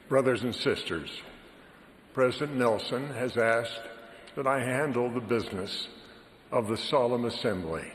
Brothers and sisters, President Nelson has asked that I handle the business of the solemn assembly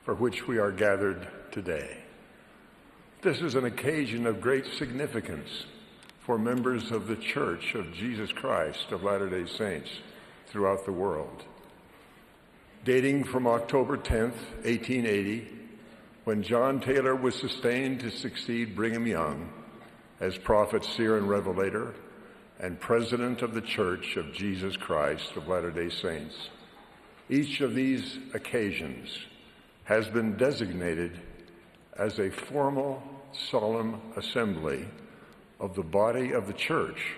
for which we are gathered today. This is an occasion of great significance for members of the Church of Jesus Christ of Latter-day Saints throughout the world. Dating from October 10th, 1880, when John Taylor was sustained to succeed Brigham Young as prophet, seer, and revelator, and president of the Church of Jesus Christ of Latter-day Saints. Each of these occasions has been designated as a formal, solemn assembly of the body of the Church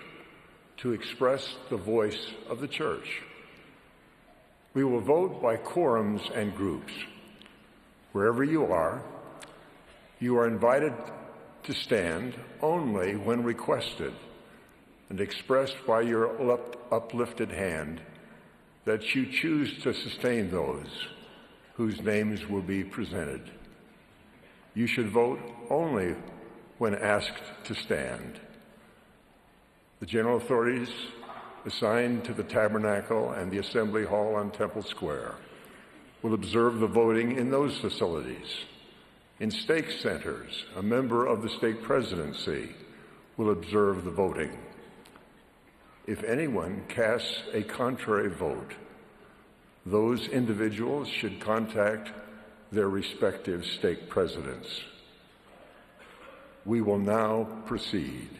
to express the voice of the Church. We will vote by quorums and groups. Wherever you are invited to stand only when requested and expressed by your uplifted hand that you choose to sustain those whose names will be presented. You should vote only when asked to stand. The general authorities assigned to the tabernacle and the assembly hall on Temple Square will observe the voting in those facilities. In stake centers, a member of the stake presidency will observe the voting. If anyone casts a contrary vote, those individuals should contact their respective stake presidents. We will now proceed.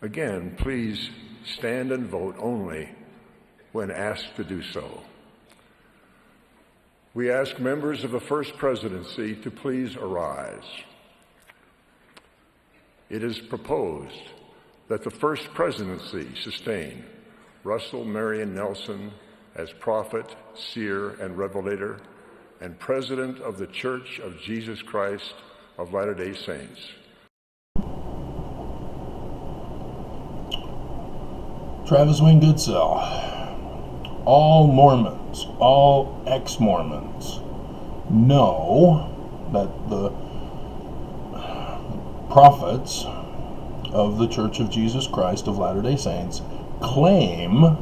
Again, please stand and vote only when asked to do so. We ask members of the First Presidency to please arise. It is proposed that the First Presidency sustain Russell Marion Nelson as prophet, seer, and revelator, and president of the Church of Jesus Christ of Latter-day Saints. Travis Wayne Goodsell. All Mormons, all ex-Mormons know that the prophets of the Church of Jesus Christ of Latter-day Saints claim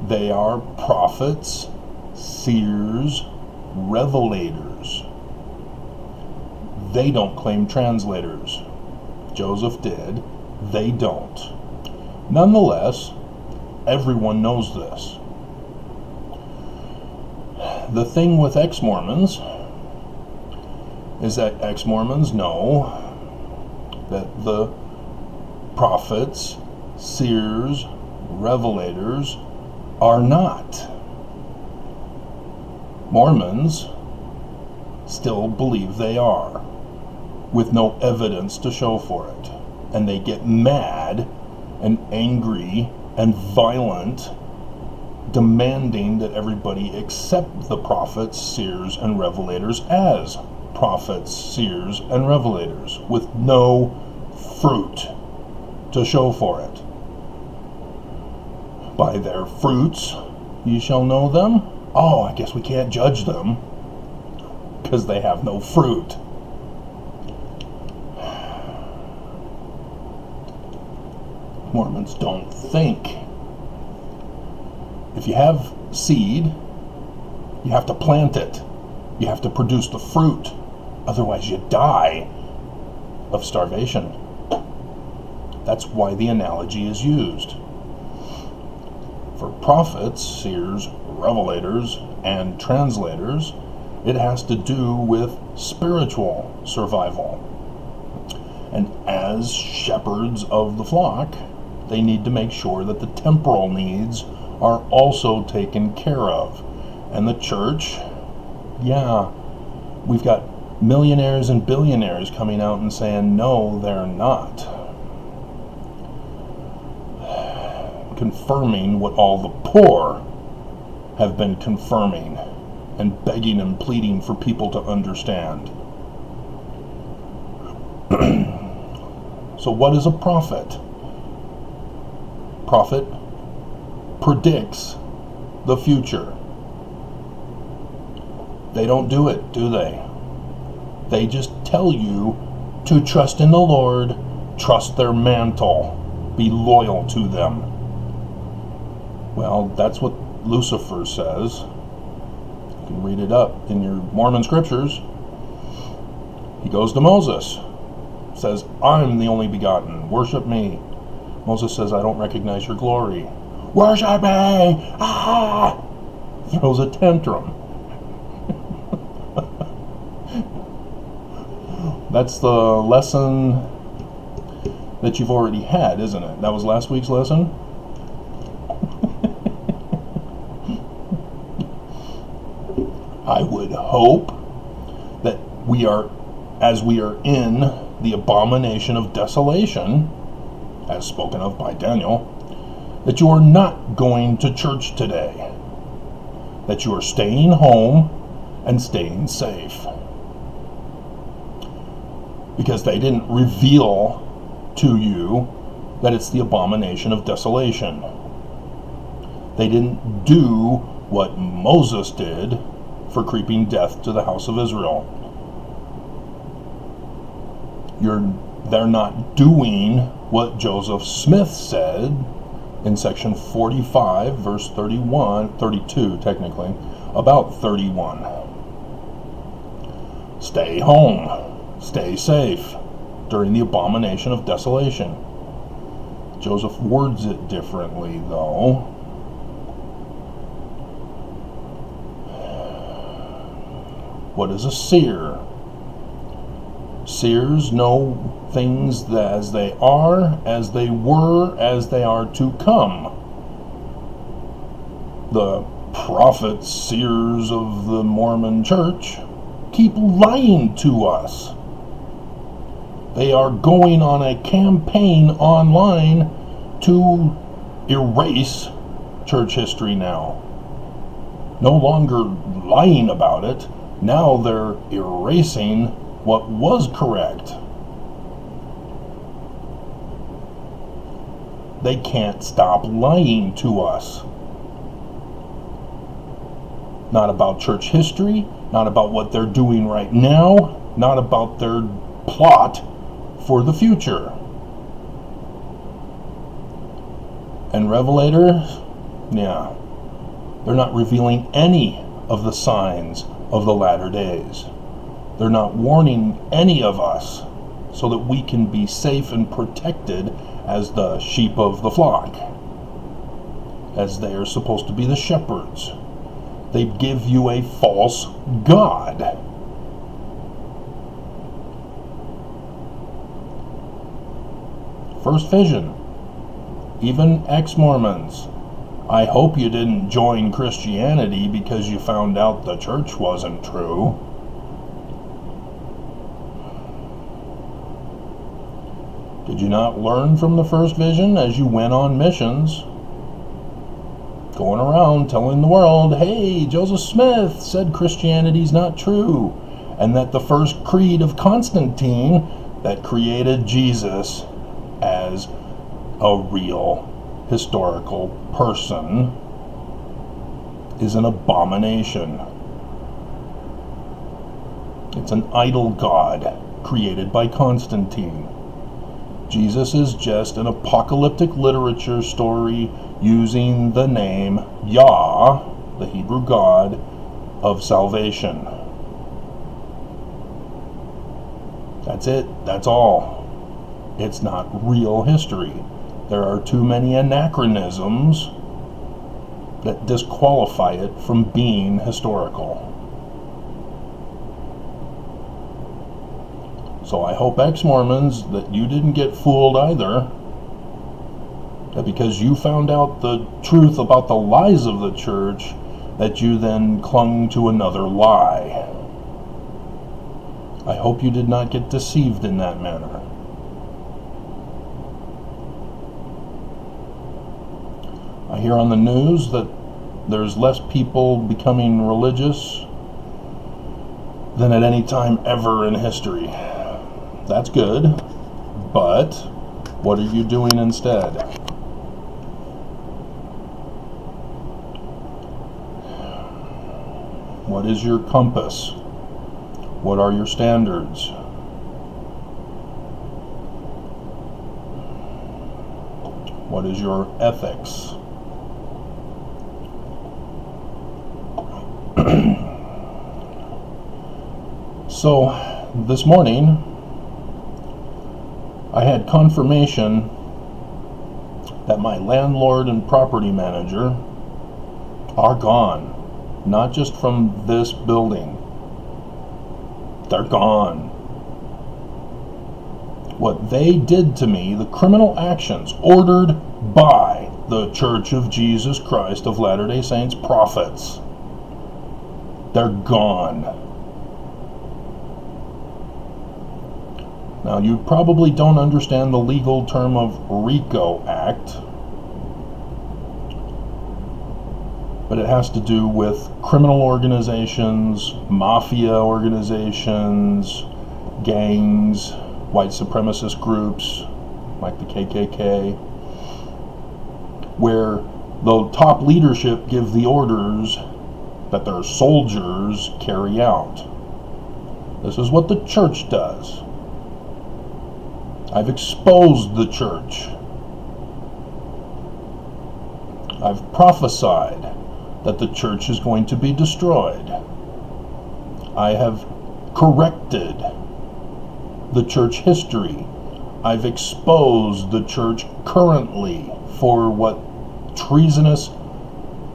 they are prophets, seers, revelators. They don't claim translators. Joseph did. They don't. Nonetheless, everyone knows this. The thing with ex-Mormons is that ex-Mormons know that the prophets, seers, revelators are not. Mormons still believe they are, with no evidence to show for it. And they get mad and angry and violent, demanding that everybody accept the prophets, seers, and revelators as prophets, seers, and revelators, with no fruit to show for it. By their fruits ye shall know them. Oh, I guess we can't judge them because they have no fruit. Mormons don't think. If you have seed, you have to plant it. You have to produce the fruit. Otherwise you die of starvation. That's why the analogy is used. For prophets, seers, revelators, and translators, it has to do with spiritual survival. And as shepherds of the flock, they need to make sure that the temporal needs are also taken care of. And the church, we've got millionaires and billionaires coming out and saying, no, they're not. Confirming what all the poor have been confirming and begging and pleading for people to understand. So what is a prophet? Prophet predicts the future. They don't do it, do they? They just tell you to trust in the Lord, trust their mantle. be loyal to them. Well, that's what Lucifer says. You can read it up in your Mormon scriptures. He goes to Moses, says, I'm the only begotten, worship me. Moses says, I don't recognize your glory. Worship me! Ah! Throws a tantrum. That's the lesson that you've already had, isn't it? That was last week's lesson? I would hope that as we are in the abomination of desolation, as spoken of by Daniel, that you are not going to church today, that you are staying home and staying safe. Because they didn't reveal to you that it's the abomination of desolation. They didn't do what Moses did for creeping death to the house of Israel. They're not doing what Joseph Smith said in section 45, verse 32 technically, about 31. Stay home, stay safe during the abomination of desolation. Joseph words it differently, though. What is a seer? Seers know things as they are, as they were, as they are to come. The prophets, seers of the Mormon church keep lying to us. They are going on a campaign online to erase church history now. No longer lying about it, now they're erasing what was correct. They can't stop lying to us. Not about church history, not about what they're doing right now, not about their plot for the future. And Revelators, yeah, they're not revealing any of the signs of the latter days. They're not warning any of us so that we can be safe and protected as the sheep of the flock, as they are supposed to be the shepherds. They give you a false god. First vision. Even ex-Mormons. I hope you didn't join Christianity because you found out the church wasn't true. Did you not learn from the first vision as you went on missions? Going around telling the world, hey, Joseph Smith said Christianity's not true, and that the first creed of Constantine that created Jesus as a real historical person is an abomination. It's an idol god created by Constantine. Jesus is just an apocalyptic literature story using the name Yah, the Hebrew God of salvation. That's it. That's all. It's not real history. There are too many anachronisms that disqualify it from being historical. So I hope ex-Mormons that you didn't get fooled either, that because you found out the truth about the lies of the church, that you then clung to another lie. I hope you did not get deceived in that manner. I hear on the news that there's less people becoming religious than at any time ever in history. That's good, but what are you doing instead? What is your compass? What are your standards? What is your ethics? So, this morning, I had confirmation that my landlord and property manager are gone. Not just from this building. They're gone. What they did to me, the criminal actions ordered by the Church of Jesus Christ of Latter-day Saints prophets, they're gone. Now, you probably don't understand the legal term of RICO Act, but it has to do with criminal organizations, mafia organizations, gangs, white supremacist groups like the KKK, where the top leadership give the orders that their soldiers carry out. This is what the church does. I've exposed the church. I've prophesied that the church is going to be destroyed. I have corrected the church history. I've exposed the church currently for what treasonous,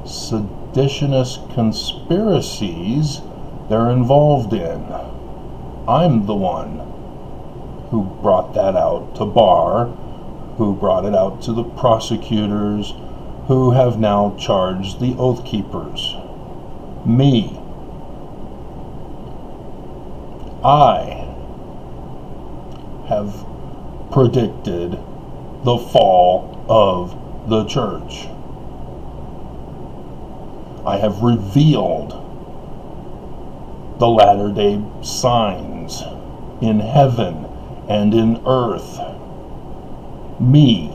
seditionous conspiracies they're involved in. I'm the one who brought that out to bar, who brought it out to the prosecutors, who have now charged the Oath Keepers. Me. I have predicted the fall of the church. I have revealed the latter-day signs in heaven and in earth. Me.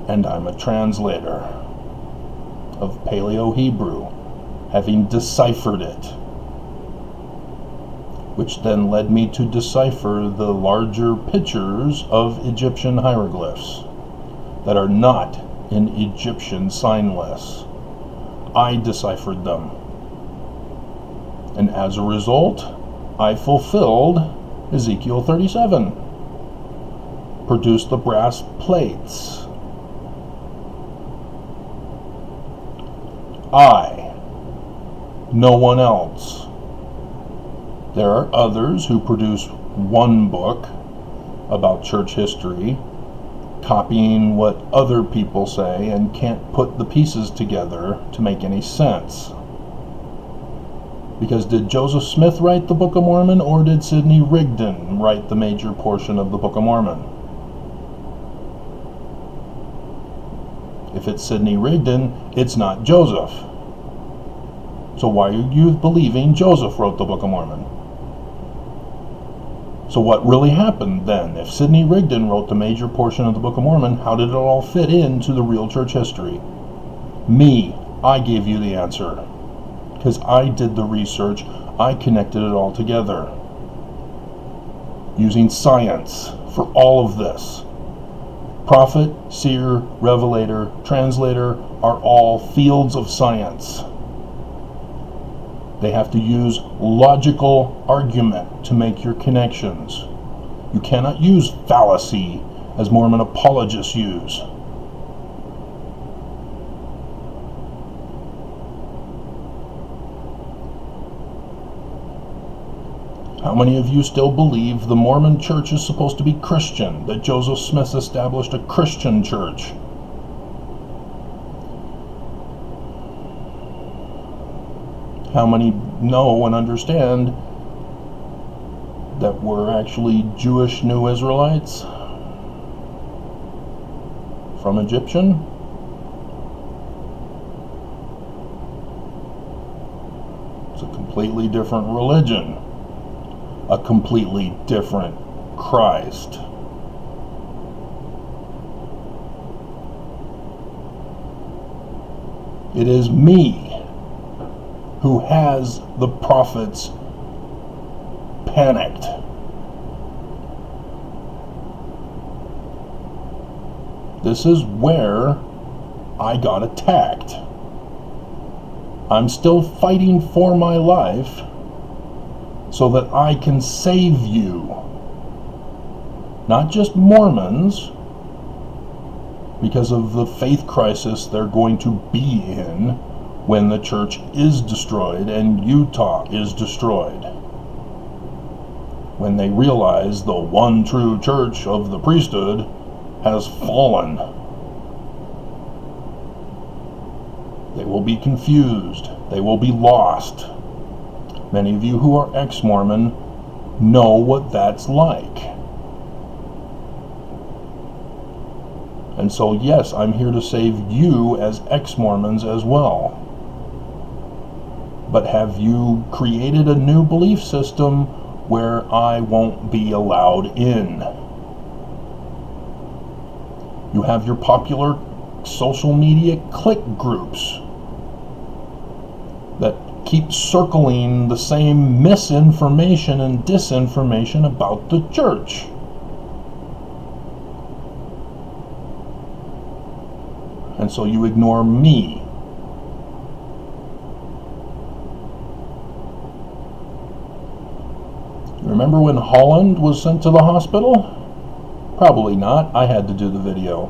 And I'm a translator of Paleo-Hebrew, having deciphered it, which then led me to decipher the larger pictures of Egyptian hieroglyphs that are not in Egyptian sign lists. I deciphered them. And as a result, I fulfilled Ezekiel 37. Produced the brass plates. I, no one else. There are others who produce one book about church history, copying what other people say and can't put the pieces together to make any sense. Because did Joseph Smith write the Book of Mormon, or did Sidney Rigdon write the major portion of the Book of Mormon? If it's Sidney Rigdon, it's not Joseph. So why are you believing Joseph wrote the Book of Mormon? So what really happened then? If Sidney Rigdon wrote the major portion of the Book of Mormon, how did it all fit into the real church history? Me, I gave you the answer. Because I did the research, I connected it all together. Using science for all of this. Prophet, seer, revelator, translator are all fields of science. They have to use logical argument to make your connections. You cannot use fallacy as Mormon apologists use. How many of you still believe the Mormon church is supposed to be Christian, that Joseph Smith established a Christian church? How many know and understand that we're actually Jewish New Israelites from Egyptian? It's a completely different religion. A completely different Christ. It is me who has the prophets panicked. This is where I got attacked. I'm still fighting for my life so that I can save you. Not just Mormons, because of the faith crisis they're going to be in when the church is destroyed and Utah is destroyed. When they realize the one true church of the priesthood has fallen. They will be confused. They will be lost. Many of you who are ex-Mormon know what that's like. And so, yes, I'm here to save you as ex-Mormons as well. But have you created a new belief system where I won't be allowed in? You have your popular social media clique groups that keep circling the same misinformation and disinformation about the church. And so you ignore me. Remember when Holland was sent to the hospital? Probably not. I had to do the video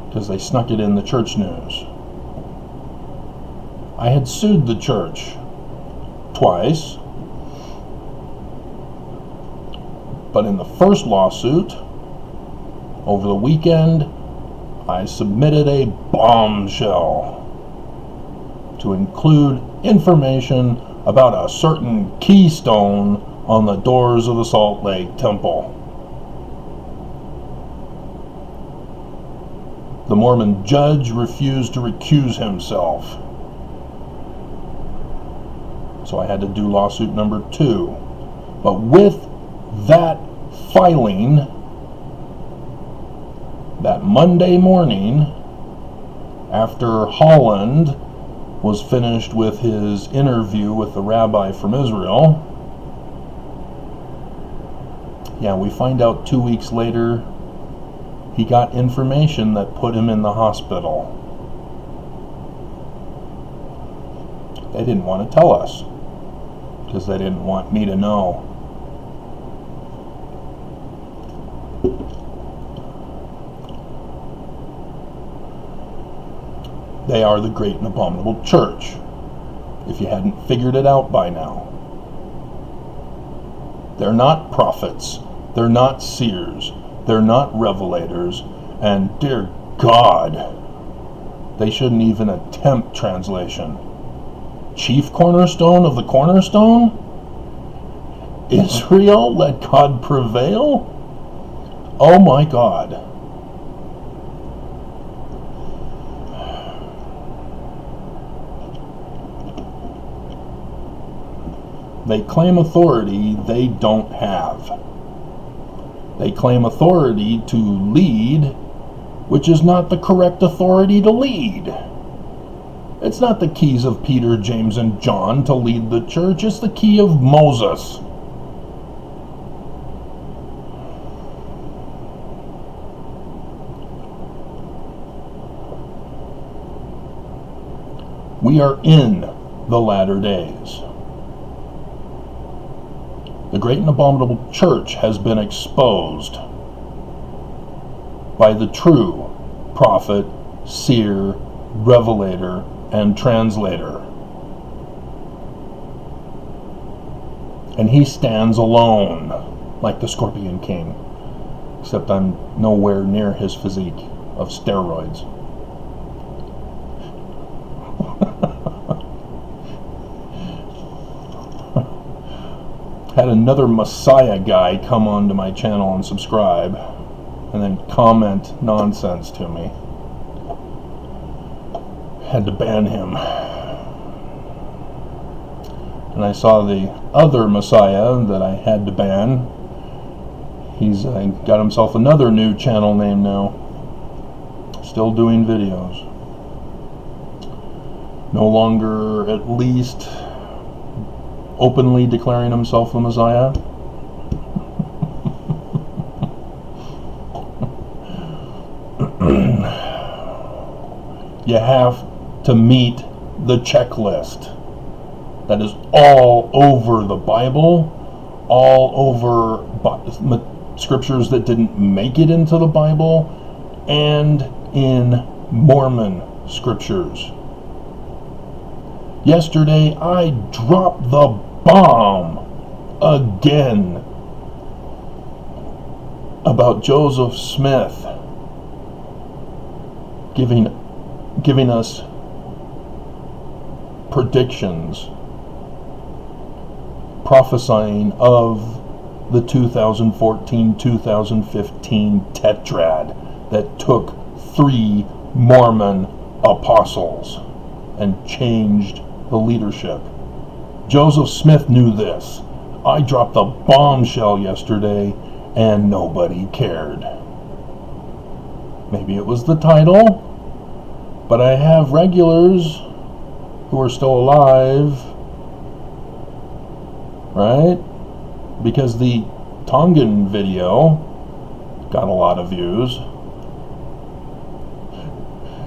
because they snuck it in the church news. I had sued the church twice. But in the first lawsuit, over the weekend, I submitted a bombshell to include information about a certain keystone on the doors of the Salt Lake Temple. The Mormon judge refused to recuse himself. So I had to do lawsuit number 2. But with that filing, that Monday morning, after Holland was finished with his interview with the rabbi from Israel, we find out 2 weeks later he got information that put him in the hospital. They didn't want to tell us because they didn't want me to know. They are the great and abominable church, if you hadn't figured it out by now. They're not prophets, they're not seers, they're not revelators, and dear God, they shouldn't even attempt translation. Chief cornerstone of the cornerstone? Israel, let God prevail? Oh my God. They claim authority they don't have. They claim authority to lead, which is not the correct authority to lead. It's not the keys of Peter, James, and John to lead the church. It's the key of Moses. We are in the latter days. The great and abominable church has been exposed by the true prophet, seer, revelator, and translator. And he stands alone, like the Scorpion King, except I'm nowhere near his physique of steroids. Had another Messiah guy come onto my channel and subscribe, and then comment nonsense to me. Had to ban him. And I saw the other Messiah that I had to ban. He's got himself another new channel name now. Still doing videos. No longer, at least, openly declaring himself the Messiah. You have to meet the checklist. That is all over the Bible, all over scriptures that didn't make it into the Bible, and in Mormon scriptures. Yesterday, I dropped the bomb again about Joseph Smith giving us predictions, prophesying of the 2014-2015 tetrad that took 3 Mormon apostles and changed the leadership. Joseph Smith knew this. I dropped the bombshell yesterday and nobody cared. Maybe it was the title, but I have regulars who are still alive, right? Because the Tongan video got a lot of views.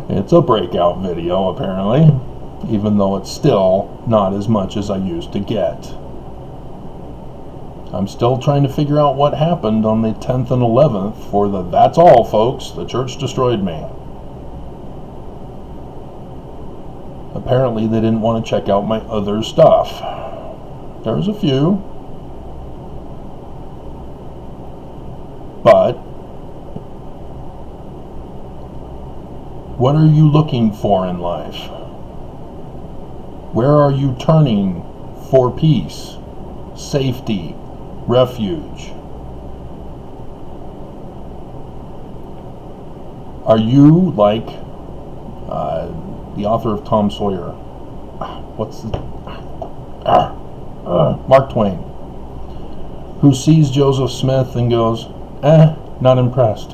It's a breakout video, apparently, even though it's still not as much as I used to get. I'm still trying to figure out what happened on the 10th and 11th for the "that's all, folks, the church destroyed me." Apparently they didn't want to check out my other stuff. There's a few. But what are you looking for in life? Where are you turning for peace, safety, refuge? Are you like the author of Tom Sawyer? Mark Twain, who sees Joseph Smith and goes, not impressed.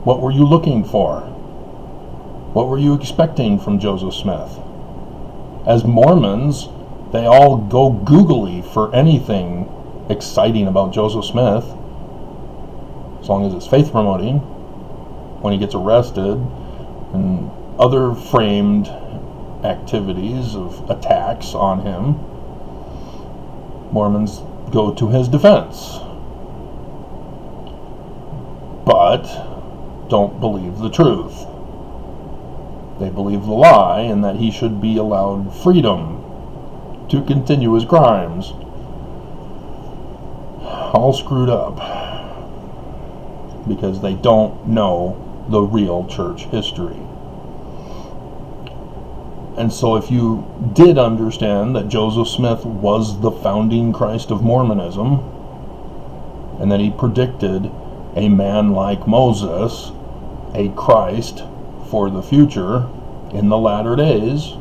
What were you looking for? What were you expecting from Joseph Smith? As Mormons, they all go googly for anything exciting about Joseph Smith, as long as it's faith promoting. When he gets arrested and other framed activities of attacks on him, Mormons go to his defense, but don't believe the truth. They believe the lie, and that he should be allowed freedom to continue his crimes. All screwed up because they don't know the real church history. And so if you did understand that Joseph Smith was the founding Christ of Mormonism, and that he predicted a man like Moses, a Christ for the future in the latter days,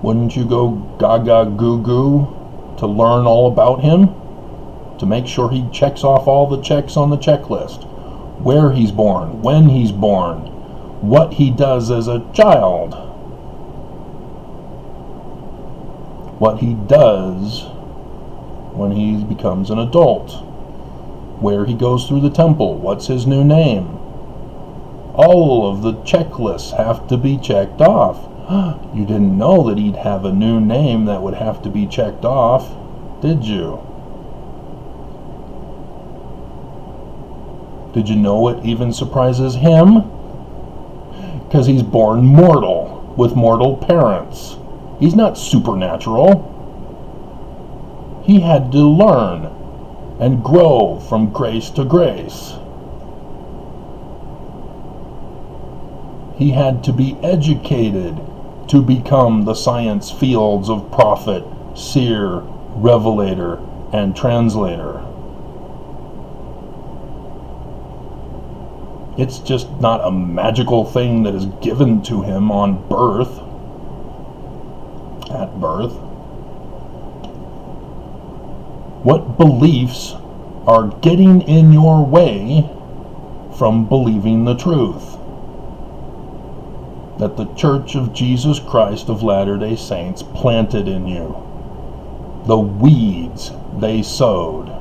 wouldn't you go gaga goo goo to learn all about him? To make sure he checks off all the checks on the checklist. Where he's born, when he's born, what he does as a child, what he does when he becomes an adult, where he goes through the temple, what's his new name. All of the checklists have to be checked off. You didn't know that he'd have a new name that would have to be checked off, did you? Did you know it even surprises him? Because he's born mortal, with mortal parents. He's not supernatural. He had to learn and grow from grace to grace. He had to be educated to become the science fields of prophet, seer, revelator, and translator. It's just not a magical thing that is given to him on birth, at birth. What beliefs are getting in your way from believing the truth that the Church of Jesus Christ of Latter-day Saints planted in you? The weeds they sowed.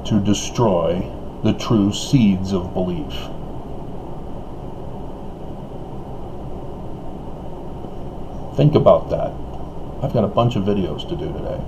to destroy the true seeds of belief. Think about that. I've got a bunch of videos to do today.